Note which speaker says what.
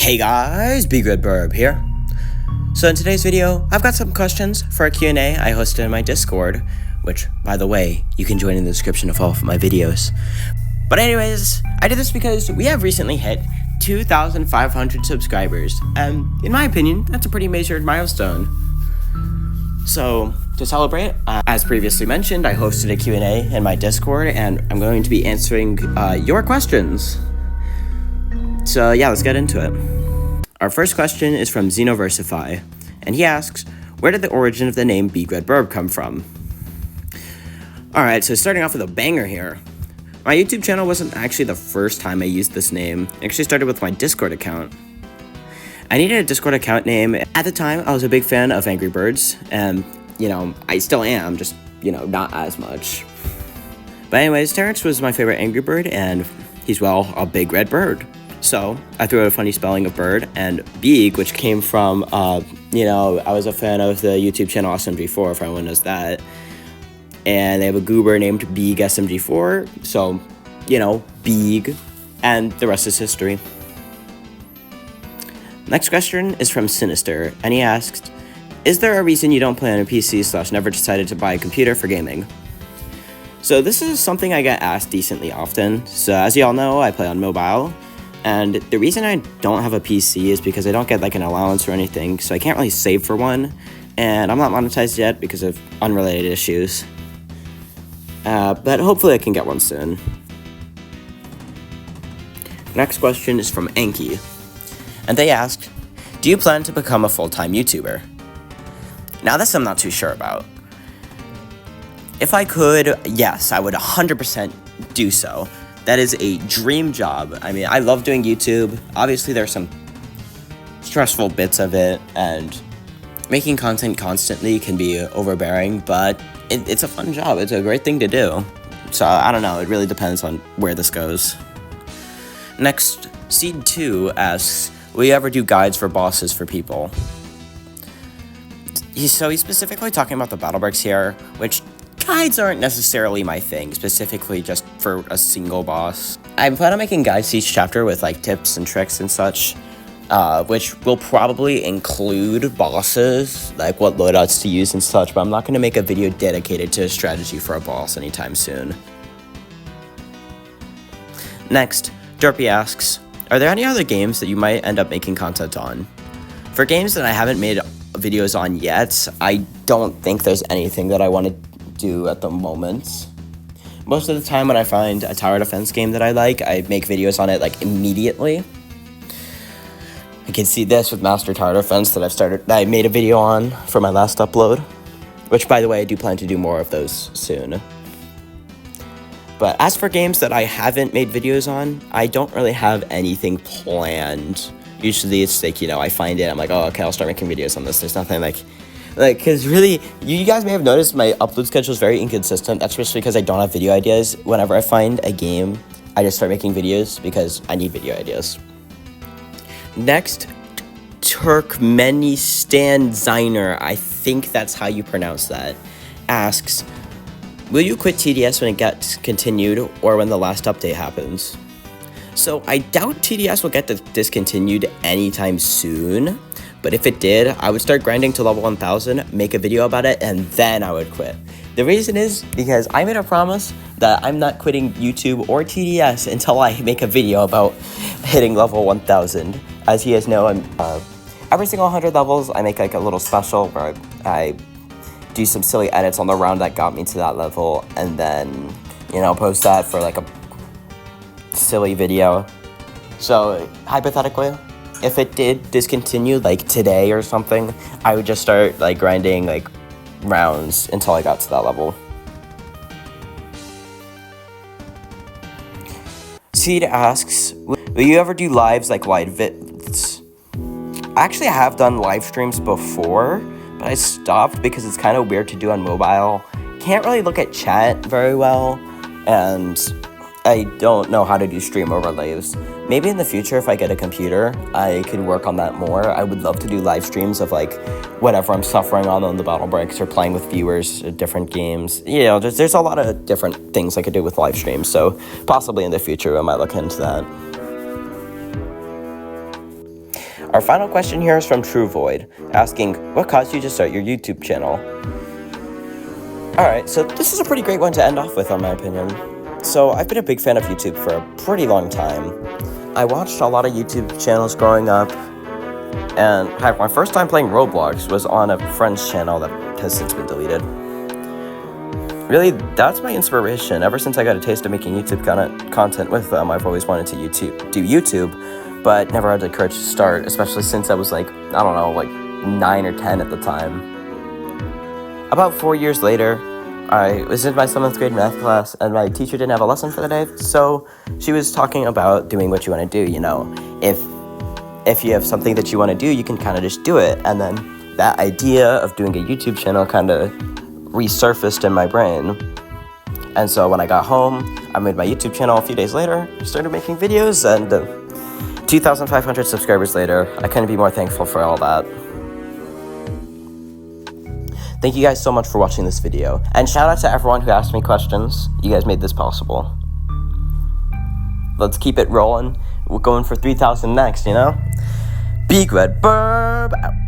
Speaker 1: Hey guys, Be Good Burb here. So in today's video, I've got some questions for a Q&A I hosted in my Discord, which, by the way, you can join in the description of all of my videos. But anyways, I did this because we have recently hit 2,500 subscribers, and in my opinion, that's a pretty major milestone. So, to celebrate, as previously mentioned, I hosted a Q&A in my Discord, and I'm going to be answering your questions. So yeah, let's get into it. Our first question is from Xenoversify, and he asks, where did the origin of the name Be Good Burb come from? Alright, so starting off with a banger here. My YouTube channel wasn't actually the first time I used this name. It actually started with my Discord account. I needed a Discord account name. At the time, I was a big fan of Angry Birds, and, I still am, just, not as much. But anyways, Terrence was my favorite Angry Bird, and he's, well, a big red bird. So, I threw out a funny spelling of bird, and Beeg, which came from, I was a fan of the YouTube channel SMG4, if anyone knows that. And they have a goober named Beeg SMG4, so, Beeg, and the rest is history. Next question is from Sinister, and he asks, is there a reason you don't play on a PC / never decided to buy a computer for gaming? So this is something I get asked decently often. So as you all know, I play on mobile, and the reason I don't have a PC is because I don't get an allowance or anything, so I can't really save for one, and I'm not monetized yet because of unrelated issues. But hopefully I can get one soon. Next question is from Anki. And they asked, do you plan to become a full-time YouTuber? Now this I'm not too sure about. If I could, yes, I would 100% do so. That is a dream job. I mean, I love doing YouTube. Obviously there's some stressful bits of it, and making content constantly can be overbearing, but it's a fun job. It's a great thing to do. So I don't know, it really depends on where this goes. Next, Seed2 asks, will you ever do guides for bosses for people? He's specifically talking about the battle breaks here, which guides aren't necessarily my thing, specifically just for a single boss. I plan on making guides to each chapter with tips and tricks and such, which will probably include bosses, what loadouts to use and such, but I'm not going to make a video dedicated to a strategy for a boss anytime soon. Next, Derpy asks, are there any other games that you might end up making content on? For games that I haven't made videos on yet, I don't think there's anything that I want to do at the moment. Most of the time when I find a tower defense game that I like, I make videos on it immediately. You can see this with Master Tower Defense that I made a video on for my last upload, which, by the way, I do plan to do more of those soon. But as for games that I haven't made videos on, I don't really have anything planned. Usually it's I find it, I'm like, oh, okay, I'll start making videos on this. There's nothing because really, you guys may have noticed my upload schedule is very inconsistent. That's just because I don't have video ideas. Whenever I find a game, I just start making videos because I need video ideas. Next, Turkmenistan Ziner, I think that's how you pronounce that, asks, will you quit TDS when it gets continued or when the last update happens? So I doubt TDS will get discontinued anytime soon, but if it did, I would start grinding to level 1000, make a video about it, and then I would quit. The reason is because I made a promise that I'm not quitting YouTube or TDS until I make a video about hitting level 1000. As you guys know, I'm every single 100 levels, I make a little special where I do some silly edits on the round that got me to that level, and then, post that for a silly video. So, hypothetically, if it did discontinue, today or something, I would just start, grinding, rounds until I got to that level. Seed asks, will you ever do lives wide vids? I actually have done live streams before, but I stopped because it's kind of weird to do on mobile. Can't really look at chat very well, and I don't know how to do stream overlays. Maybe in the future, if I get a computer, I could work on that more. I would love to do live streams of whatever I'm suffering on the battle breaks or playing with viewers at different games. There's a lot of different things I could do with live streams, so possibly in the future I might look into that. Our final question here is from True Void, asking, what caused you to start your YouTube channel? Alright, so this is a pretty great one to end off with, in my opinion. So, I've been a big fan of YouTube for a pretty long time. I watched a lot of YouTube channels growing up, and heck, my first time playing Roblox was on a friend's channel that has since been deleted. Really, that's my inspiration. Ever since I got a taste of making YouTube content with them, I've always wanted to do YouTube, but never had the courage to start, especially since I was like, I don't know, like 9 or 10 at the time. About 4 years later, I was in my 7th grade math class, and my teacher didn't have a lesson for the day, so she was talking about doing what you want to do, you know. If you have something that you want to do, you can kind of just do it, and then that idea of doing a YouTube channel kind of resurfaced in my brain. And so when I got home, I made my YouTube channel a few days later, started making videos, and 2,500 subscribers later, I couldn't be more thankful for all that. Thank you guys so much for watching this video, and shout out to everyone who asked me questions. You guys made this possible. Let's keep it rolling. We're going for 3,000 next, you know? Big Red Burb out.